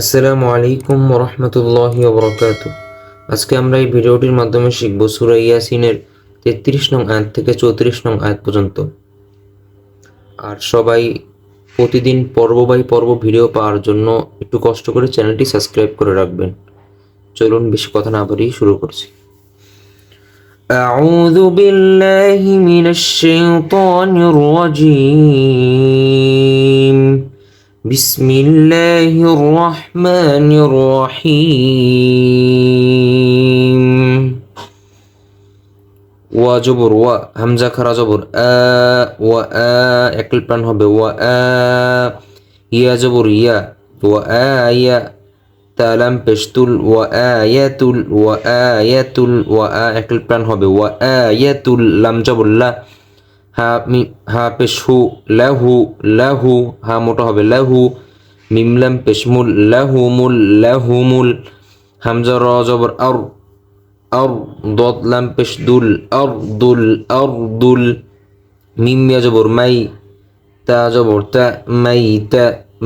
আসসালামু আলাইকুম রহমতুল্লাহি ওবরাকাতুহ। আজকে আমরা এই ভিডিওটির মাধ্যমে শিখব সূরা ইয়াসিনের 33 নং আয়াত থেকে 34 নং আয়াত পর্যন্ত। আর সবাই প্রতিদিন পর্ব বাই পর্ব ভিডিও পাওয়ার জন্য একটু কষ্ট করে চ্যানেলটি সাবস্ক্রাইব করে রাখবেন। চলুন বেশি কথা না বাড়িয়ে শুরু করছি। আউযু বিল্লাহি মিনাশ শাইতানির রাজীম। بسم الله الرحمن الرحيم ওয়াজবর ওয়া হামজা খারা জবর ওয়া একল প্রাণ হবে ওয়া ইয়া জবর ইয়া ওয়া ইয়া তালাম পেশতুল ওয়া আয়াতুল ওয়া একল প্রাণ হবে ওয়া আয়াতুল লাম জবর লা হা পেশ হু লাহু হা মোটা হবে লাহু মিমলাম পেশমুল লাহুমুল হামজা র জবর আর দত লাম পেশ দুল মিম ইয়া জবর মাই তা জবর তা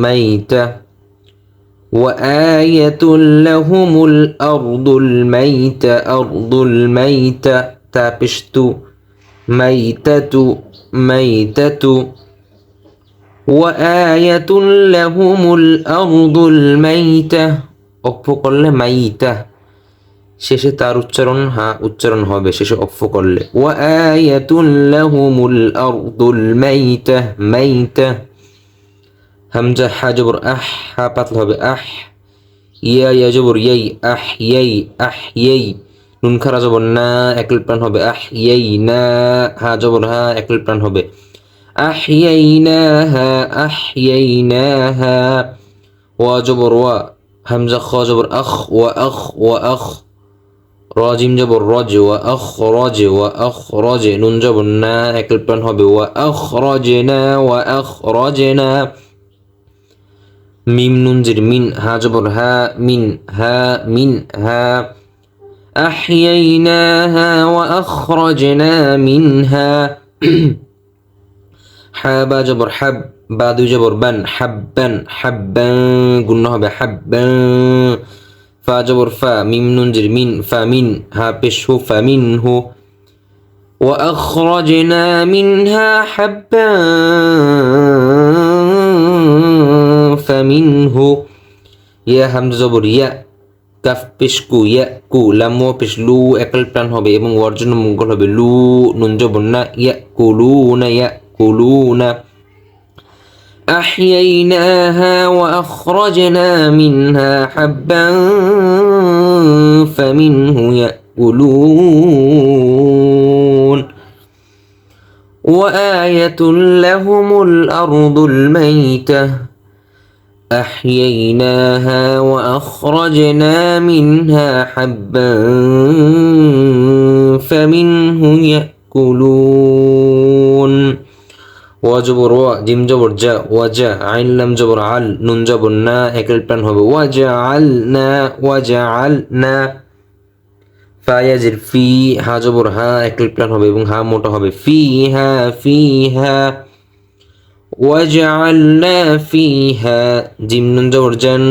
মাইতা وآية لهم الأرض الميتة تا بشتو ميتة وآية لهم الأرض الميتة অক্ফ করলে মাইতা শেষে তার উচ্চারণ হবে শেষে অক্ফ করলে وآية لهم الأرض الميتة হামজা হা জবর হা পাতলা হবে ইয়া জবর ইয়াই নুন খারা জবর না একল প্রাণ হবে না হা জবর হা একল প্রাণ হবে আহইয়াইনাহা ওয়া জবর ওয়া হামজা খ জবর ওয়া আখ র জিম জবর রজ ওয়া আখরাজে নুন জবর না একল প্রাণ হবে ওয়া আখরাজনা মিম নুন জির মিন হা জবর হা মিন হা أحييناها وأخرجنا منها حابا جبر حب بعد جبر بن حبا قلنا بحبا فا جبر فا ميم ننجر من فمن ها بشه فمنه وأخرجنا منها حبا فمنه يا همز جبر يا কাফ পেশ কু লাম পেশ লু একল প্রাণ হবে এবং ওয়ার জন্য মঙ্গল হবে লু নুন জবর না ইয়াকুলুনা أحييناها وأخرجنا منها حبا فمنه يأكلون وآية لهم الأرض الميتة أحييناها وأخرجنا منها حبا فمنه يأكلون وجبر جيم جبر جا وجا عين لم جبر عل نون جبر نا একল প্রাণ হবে وجعلنا ফায়াজির ফি হা জবর হা একল প্রাণ হবে এবং হা মোটা হবে ফিহা وجعلنا فيها جيم نون جبر جن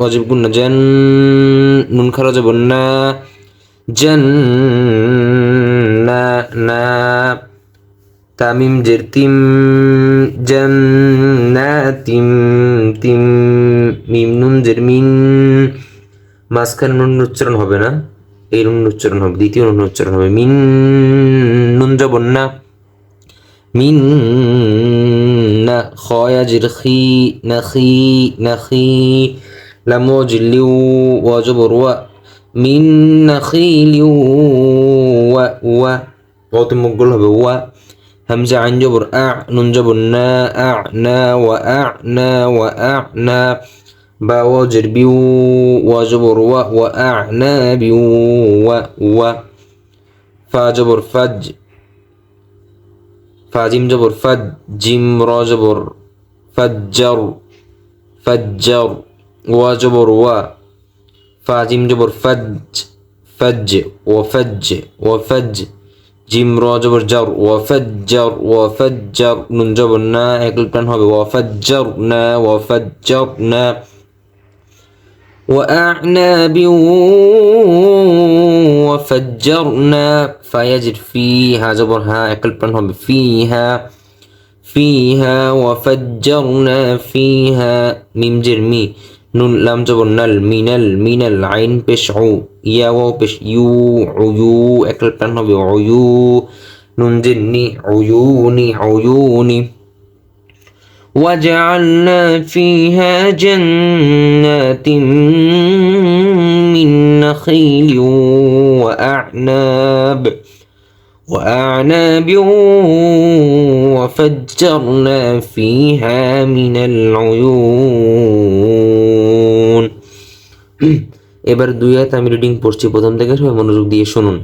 واجب قلنا جن نون خرا جبر نا نا তামিম জের জান্নাতিম মিম নুন জের মিন মাঝখানে নুন উচ্চারণ হবে না, এই নুন উচ্চারণ হবে, দ্বিতীয় নুন উচ্চারণ হবে মিন নুন জবর না মিন না খয়া জির নাখি লাম জিলিউ ওয়া জবর ওয়া মিন নাখিলিউ ওয়া ওতে মুগল হবে ওয়া হামজা আইন জবর নুন জবর না ওয়া বা ওয়া জির বিউ ওয়া জবর ওয়া আ'না বিউ ওয়া ফা জবর ফাজ ফাজিম জবর ফাজ জিম র জবর ফাজ্জার ওয়া জবর ওয়া ফাজিম জবর ফাজ ওয়া ফাজ জিম র জবর জার ওয়াফাজ্জার নুন জবর না একল প্রাণ হবে ওয়াফাজ্জারনা وأعناب وفجرنا فيجد فيها زبرها أكل بنهم فيها وفجرنا فيها ميم جرمي نون لام زبر نل من العين بشعو يا واو بش يو عيو أكل بنهم عيو نون جني عيوني وجعلنا فيها جنات من نخيل وأعناب وفجرنا فيها من العيون এবার দুই আয়াত আমি রিডিং পড়ছি প্রথম থেকে সবাই মনোযোগ দিয়ে শুনুন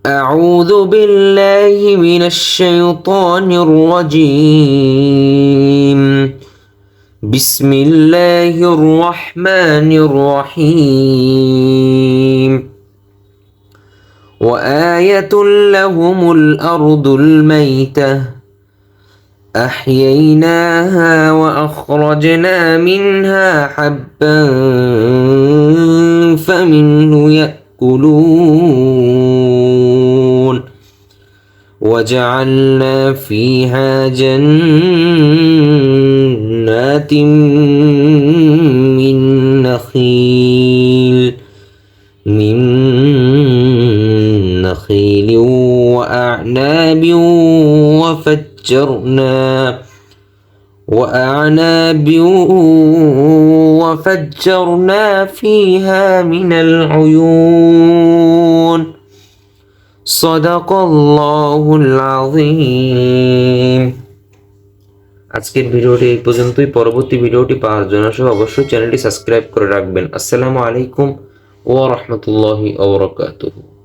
أعوذ بالله من الشيطان الرجيم بسم الله الرحمن الرحيم وآية لهم الأرض الميتة أحييناها وأخرجنا منها حبا فمنه يأكلون وجعلنا فيها جنات من نخيل وأعناب وفجرنا فيها من العيون صدق الله العظيم আজকের ভিডিওটি এই পর্যন্তই পরবর্তী ভিডিওটি পাওয়ার জন্য সবাই অবশ্যই চ্যানেলটি সাবস্ক্রাইব করে রাখবেন আসসালামু আলাইকুম ওয়া রাহমাতুল্লাহি ওয়া বারাকাতুহু